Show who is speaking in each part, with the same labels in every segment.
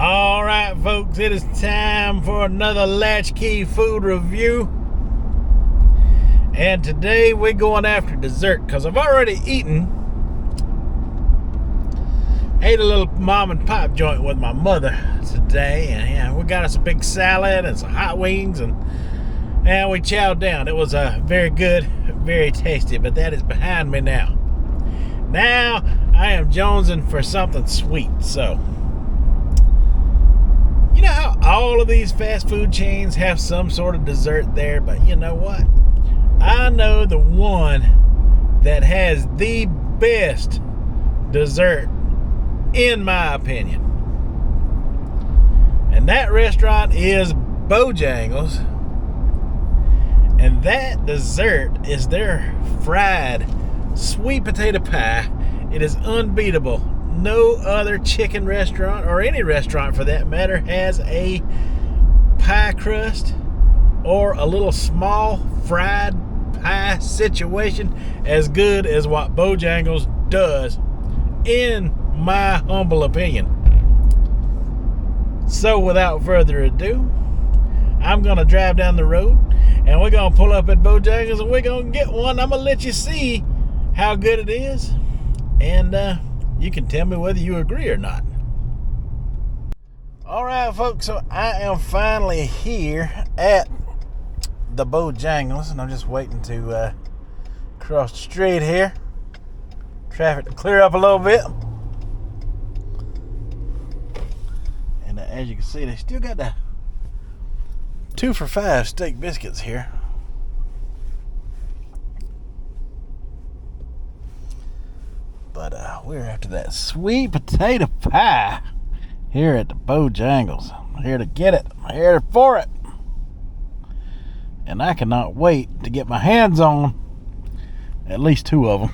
Speaker 1: All right, folks, it is time for another Latchkey food review. And today we're going after dessert because I've already ate a little mom and pop joint with my mother today. And yeah, we got us a big salad and some hot wings and we chowed down. It was very good, very tasty, but that is behind me now. Now I am jonesing for something sweet, so you know how all of these fast food chains have some sort of dessert there, but you know what? I know the one that has the best dessert, in my opinion. And that restaurant is Bojangles. And that dessert is their fried sweet potato pie. It is unbeatable. No other chicken restaurant, or any restaurant for that matter, has a pie crust or a little small fried pie situation as good as what Bojangles does, in my humble opinion. So without further ado, I'm gonna drive down the road and we're gonna pull up at Bojangles and we're gonna get one. I'm gonna let you see how good it is, and you can tell me whether you agree or not. Alright folks, so I am finally here at the Bojangles, and I'm just waiting to cross the street here. Traffic to clear up a little bit. And as you can see, they still got the 2 for $5 steak biscuits here. But we're after that sweet potato pie here at the Bojangles. I'm here to get it. I'm here for it. And I cannot wait to get my hands on at least 2 of them.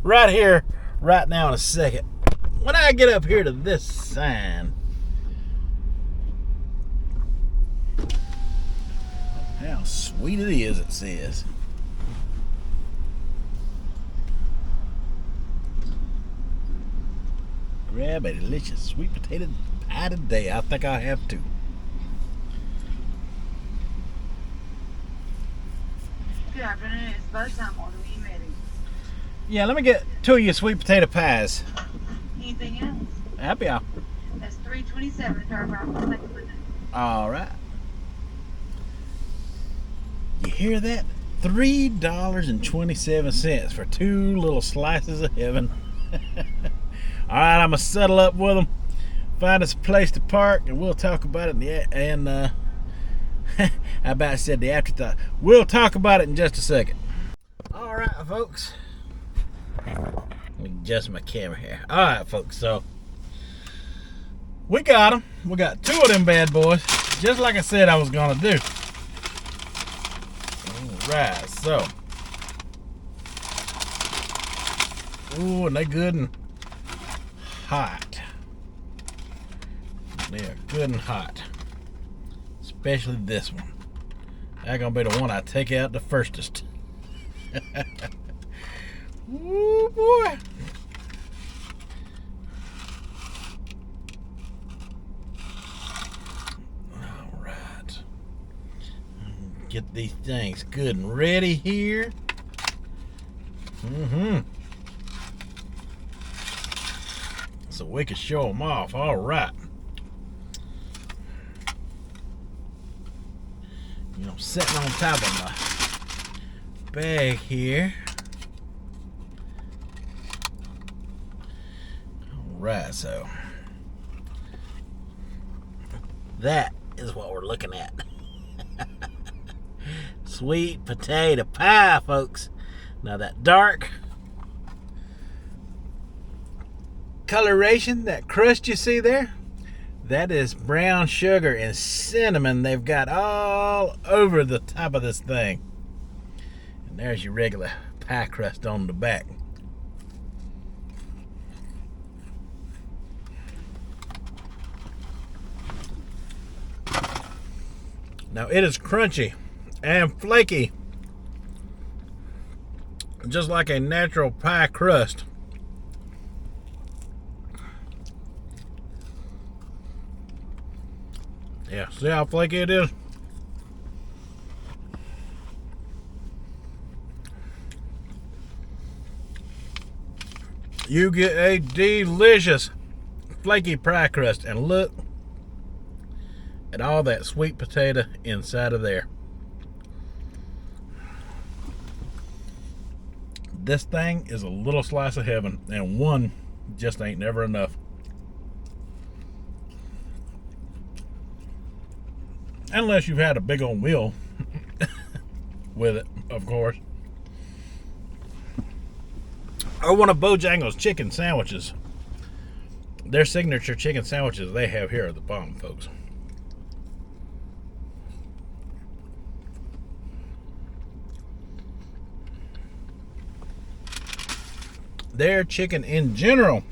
Speaker 1: Right here, right now in a second. When I get up here to this sign, how sweet it is, it says. Grab a delicious sweet potato pie today. I think I'll have to.
Speaker 2: Good afternoon. It's both time on me ready.
Speaker 1: Yeah, let me get 2 of your sweet potato pies.
Speaker 2: Anything else?
Speaker 1: Happy hour.
Speaker 2: That's $3.27 per hour.
Speaker 1: All right. You hear that? $3.27 for 2 little slices of heaven. All right, I'm gonna settle up with them, find us a place to park, and we'll talk about it. I about said the afterthought. We'll talk about it in just a second. All right, folks. Let me adjust my camera here. All right, folks. So we got them. We got 2 of them bad boys, just like I said I was gonna do. All right, so. Ooh, and they good and hot. They are good and hot. Especially this one. That's gonna be the one I take out the firstest. Ooh, boy. All right. Get these things good and ready here. So we can show them off. All right. You know, sitting on top of my bag here. All right, so that is what we're looking at. Sweet potato pie, folks. Now that dark coloration, that crust you see there, that is brown sugar and cinnamon they've got all over the top of this thing. And there's your regular pie crust on the back. Now it is crunchy and flaky, just like a natural pie crust. Yeah, see how flaky it is? You get a delicious flaky pie crust, and look at all that sweet potato inside of there. This thing is a little slice of heaven, and one just ain't never enough. Unless you've had a big old meal with it, of course. Or one of Bojangles chicken sandwiches. Their signature chicken sandwiches they have here at the bottom, folks. Their chicken in general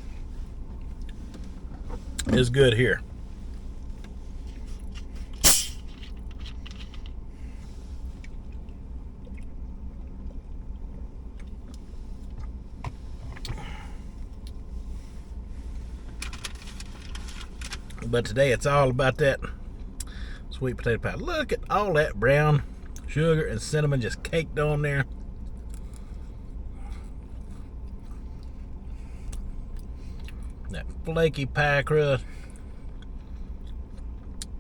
Speaker 1: is good here. But today it's all about that sweet potato pie. Look at all that brown sugar and cinnamon just caked on there. That flaky pie crust.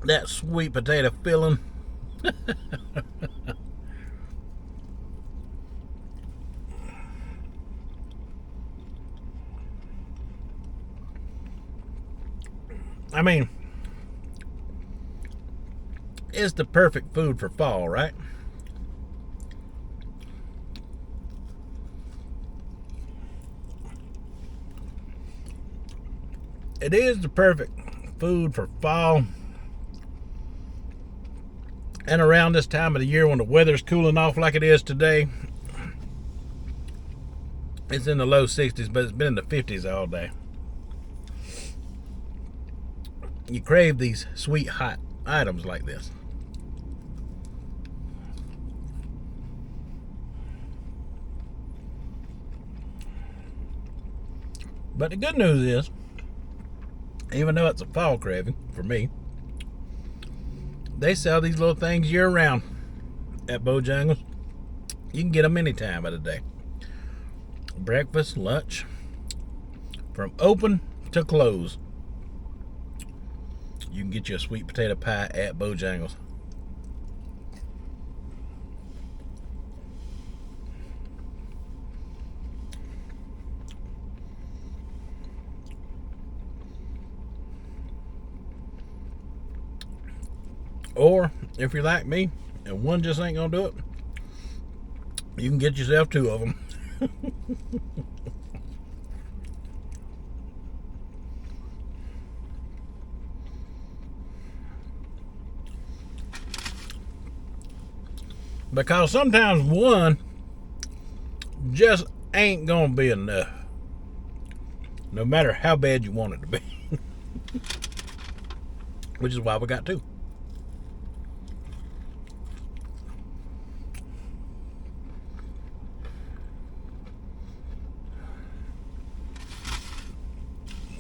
Speaker 1: That sweet potato filling. I mean, it's the perfect food for fall, right? It is the perfect food for fall. And around this time of the year when the weather's cooling off like it is today, it's in the low 60s, but it's been in the 50s all day. You crave these sweet hot items like this. But the good news is, even though it's a fall craving for me, they sell these little things year round at Bojangles. You can get them any time of the day. Breakfast, lunch, from open to close. You can get you a sweet potato pie at Bojangles. Or, if you're like me, and one just ain't gonna do it, you can get yourself two of them. Because sometimes one just ain't gonna be enough, no matter how bad you want it to be. Which is why we got two.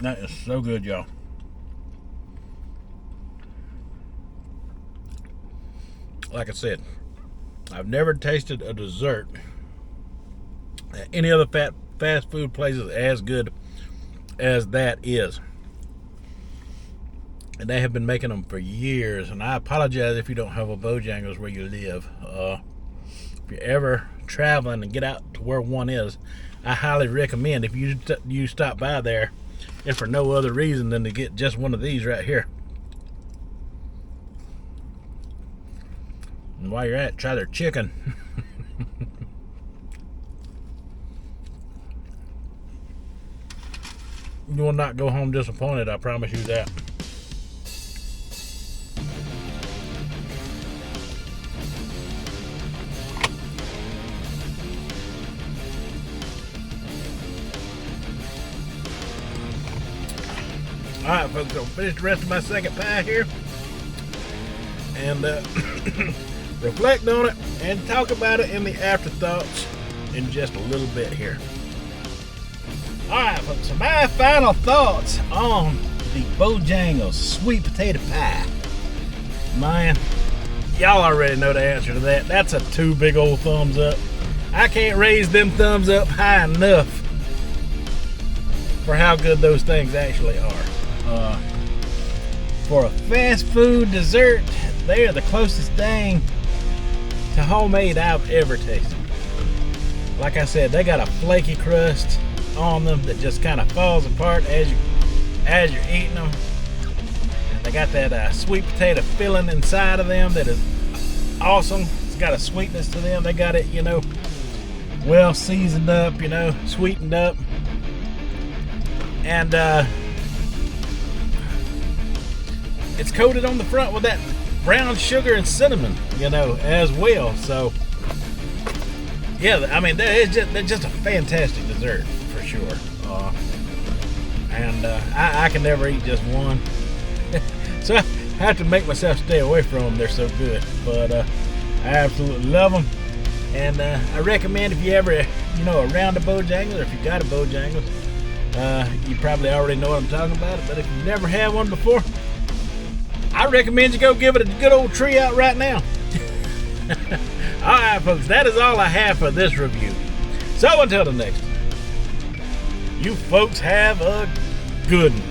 Speaker 1: That is so good, y'all. Like I said, I've never tasted a dessert at any other fast food places as good as that is. And they have been making them for years. And I apologize if you don't have a Bojangles where you live. If you're ever traveling and get out to where one is, I highly recommend, if you stop by there, if for no other reason than to get just one of these right here. And while you're at it, try their chicken. You will not go home disappointed, I promise you that. Alright, folks, I'll finish the rest of my second pie here. And reflect on it and talk about it in the afterthoughts in just a little bit here. Alright, folks, so my final thoughts on the Bojangles Sweet Potato Pie. Man, y'all already know the answer to that. That's a 2 big old thumbs up. I can't raise them thumbs up high enough for how good those things actually are. For a fast food dessert, they are the closest thing to homemade I've ever tasted. Like I said, they got a flaky crust on them that just kind of falls apart as you're eating them. And they got that sweet potato filling inside of them that is awesome. It's got a sweetness to them. They got it, well seasoned up, sweetened up. And it's coated on the front with that brown sugar and cinnamon, as well. So yeah, I mean, they're just a fantastic dessert for sure. And I can never eat just one, so I have to make myself stay away from them. They're so good, but I absolutely love them. And I recommend, if you ever, around a Bojangles, or if you got a Bojangles, you probably already know what I'm talking about. But if you've never had one before, I recommend you go give it a good old tree out right now. Alright folks, that is all I have for this review. So until the next time, you folks have a good one.